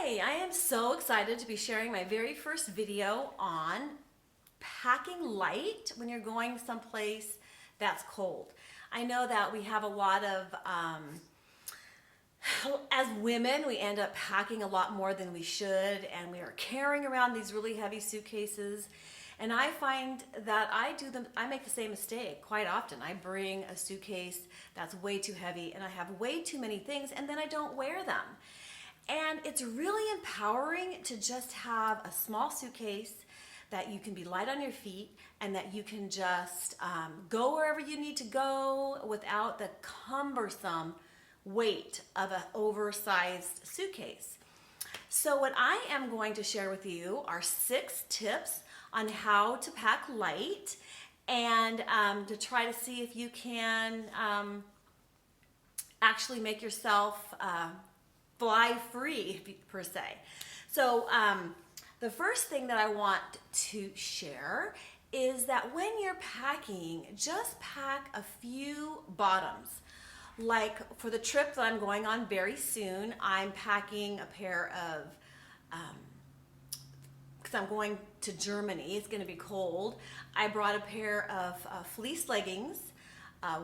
Hi, I am so excited to be sharing my very first video on packing light when you're going someplace that's cold. I know that we have a lot of, as women, we end up packing a lot more than we should, and we are carrying around these really heavy suitcases. And I find that I make the same mistake quite often. I bring a suitcase that's way too heavy and I have way too many things, and then I don't wear them. And it's really empowering to just have a small suitcase that you can be light on your feet and that you can just go wherever you need to go without the cumbersome weight of an oversized suitcase. So what I am going to share with you are 6 tips on how to pack light and to try to see if you can actually make yourself fly free, per se. So the first thing that I want to share is that when you're packing, just pack a few bottoms. Like for the trip that I'm going on very soon, I'm packing a pair of, because I'm going to Germany, it's going to be cold. I brought a pair of fleece leggings,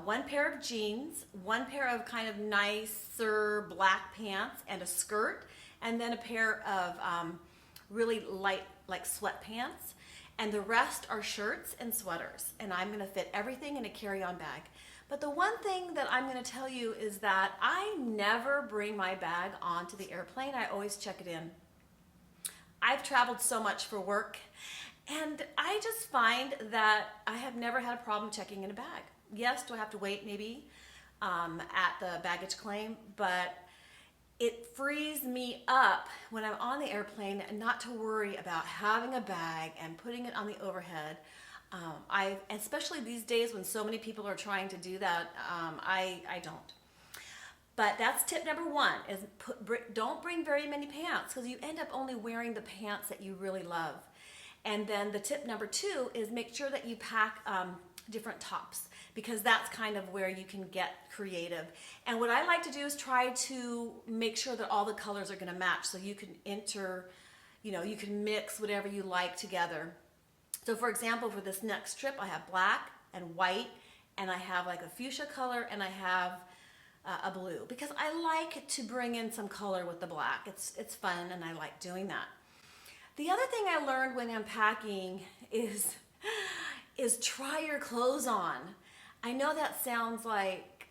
1 pair of jeans, 1 pair of kind of nicer black pants and a skirt, and then a pair of really light like sweatpants, and the rest are shirts and sweaters, and I'm going to fit everything in a carry-on bag. But the one thing that I'm going to tell you is that I never bring my bag onto the airplane. I always check it in. I've traveled so much for work, and I just find that I have never had a problem checking in a bag. Yes, do I have to wait maybe at the baggage claim, but it frees me up when I'm on the airplane not to worry about having a bag and putting it on the overhead. Especially these days when so many people are trying to do that, I don't. But that's tip number 1, is don't bring very many pants, because you end up only wearing the pants that you really love. And then the tip number 2 is make sure that you pack different tops, because that's kind of where you can get creative. And what I like to do is try to make sure that all the colors are going to match, so you can you can mix whatever you like together. So for example, for this next trip, I have black and white, and I have like a fuchsia color, and I have a blue, because I like to bring in some color with the black. It's fun, and I like doing that. The other thing I learned when I'm packing is try your clothes on. I know that sounds like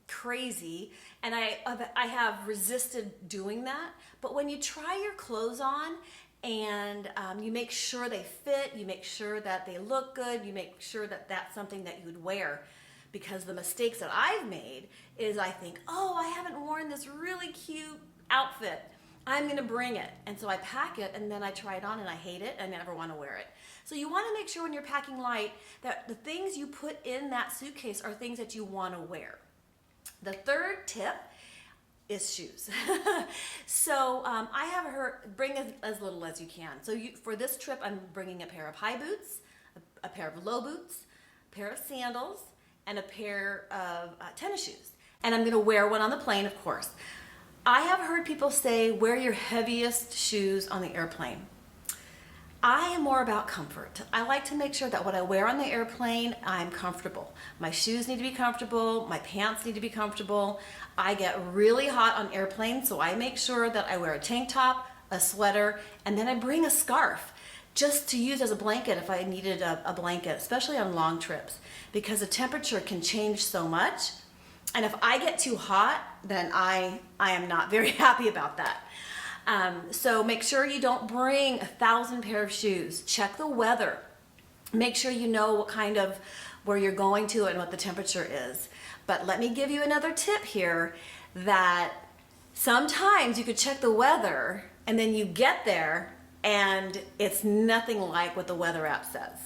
crazy, and I have resisted doing that, but when you try your clothes on and you make sure they fit, you make sure that they look good, you make sure that that's something that you would wear. Because the mistakes that I've made is I think, oh, I haven't worn this really cute outfit, I'm going to bring it. And so I pack it, and then I try it on and I hate it and I never want to wear it. So you want to make sure when you're packing light that the things you put in that suitcase are things that you want to wear. The third tip is shoes. So I have heard, bring as little as you can. So for this trip, I'm bringing a pair of high boots, a pair of low boots, a pair of sandals, and a pair of tennis shoes. And I'm going to wear one on the plane, of course. I have heard people say, wear your heaviest shoes on the airplane. I am more about comfort. I like to make sure that what I wear on the airplane, I'm comfortable. My shoes need to be comfortable. My pants need to be comfortable. I get really hot on airplanes, so I make sure that I wear a tank top, a sweater, and then I bring a scarf just to use as a blanket if I needed a blanket, especially on long trips, because the temperature can change so much. And if I get too hot, then I am not very happy about that. So make sure you don't bring 1,000 pair of shoes. Check the weather. Make sure you know what kind of, where you're going to and what the temperature is. But let me give you another tip here, that sometimes you could check the weather and then you get there and it's nothing like what the weather app says.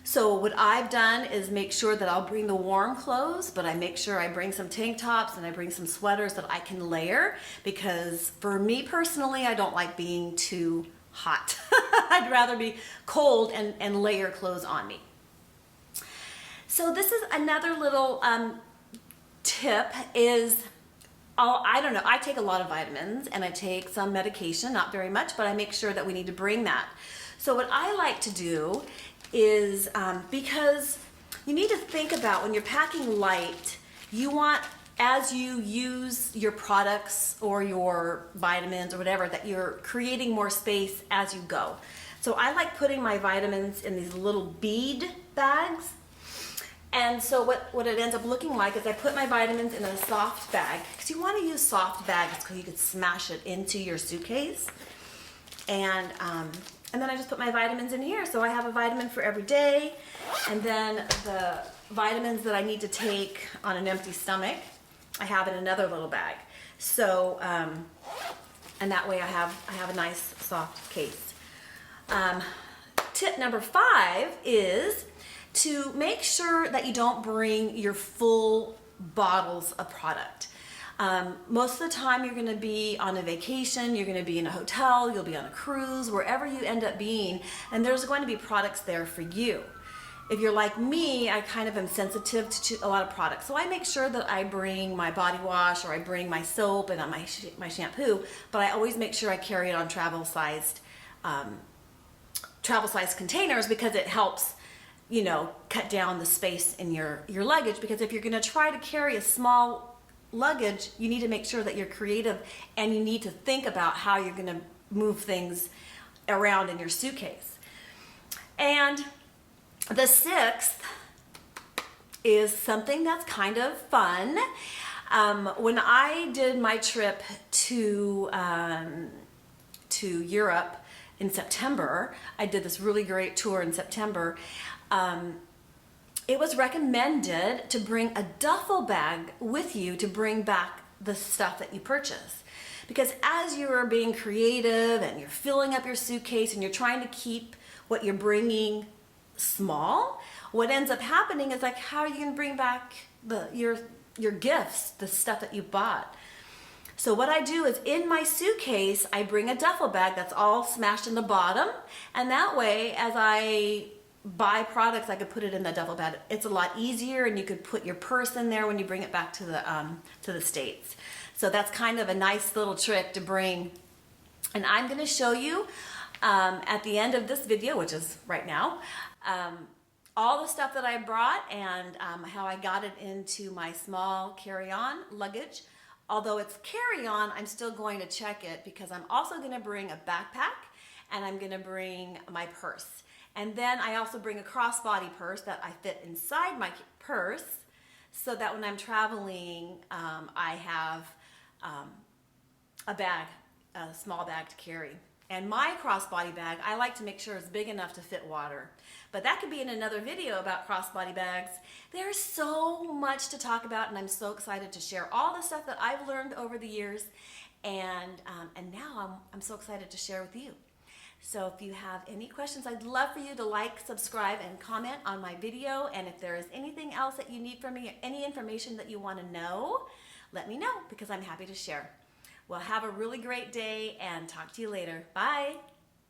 So what I've done is make sure that I'll bring the warm clothes, but I make sure I bring some tank tops and I bring some sweaters that I can layer, because for me personally, I don't like being too hot. I'd rather be cold and layer clothes on me. So this is another little tip, is I don't know, I take a lot of vitamins and I take some medication, not very much, but I make sure that we need to bring that. So what I like to do is, because you need to think about when you're packing light, you want, as you use your products or your vitamins or whatever, that you're creating more space as you go. So I like putting my vitamins in these little bead bags. And so what it ends up looking like is I put my vitamins in a soft bag, because you want to use soft bags because you can smash it into your suitcase. And then I just put my vitamins in here. So I have a vitamin for every day, and then the vitamins that I need to take on an empty stomach, I have in another little bag. So, and that way I have a nice soft case. Tip number 5 is to make sure that you don't bring your full bottles of product. Most of the time you're going to be on a vacation, you're going to be in a hotel, you'll be on a cruise, wherever you end up being, and there's going to be products there for you. If you're like me, I kind of am sensitive to a lot of products. So I make sure that I bring my body wash, or I bring my soap and my shampoo, but I always make sure I carry it on travel-sized containers, because it helps, you know, cut down the space in your luggage. Because if you're going to try to carry a small luggage, you need to make sure that you're creative, and you need to think about how you're going to move things around in your suitcase. And the 6th is something that's kind of fun. When I did my trip to Europe in September, I did this really great tour in September. It was recommended to bring a duffel bag with you to bring back the stuff that you purchase. Because as you are being creative and you're filling up your suitcase and you're trying to keep what you're bringing small, what ends up happening is, like, how are you going to bring back your gifts, the stuff that you bought? So what I do is, in my suitcase, I bring a duffel bag that's all smashed in the bottom, and that way, as I buy products, I could put it in the duffel bag. It's a lot easier, and you could put your purse in there when you bring it back to the States. So that's kind of a nice little trick to bring. And I'm going to show you at the end of this video, which is right now, all the stuff that I brought and how I got it into my small carry-on luggage. Although it's carry-on, I'm still going to check it, because I'm also going to bring a backpack, and I'm going to bring my purse. And then I also bring a crossbody purse that I fit inside my purse, so that when I'm traveling, I have a bag, a small bag to carry. And my crossbody bag, I like to make sure it's big enough to fit water. But that could be in another video about crossbody bags. There's so much to talk about, and I'm so excited to share all the stuff that I've learned over the years. And now I'm so excited to share with you. So if you have any questions, I'd love for you to like, subscribe, and comment on my video. And if there is anything else that you need from me, or any information that you want to know, let me know, because I'm happy to share. Well, have a really great day, and talk to you later. Bye.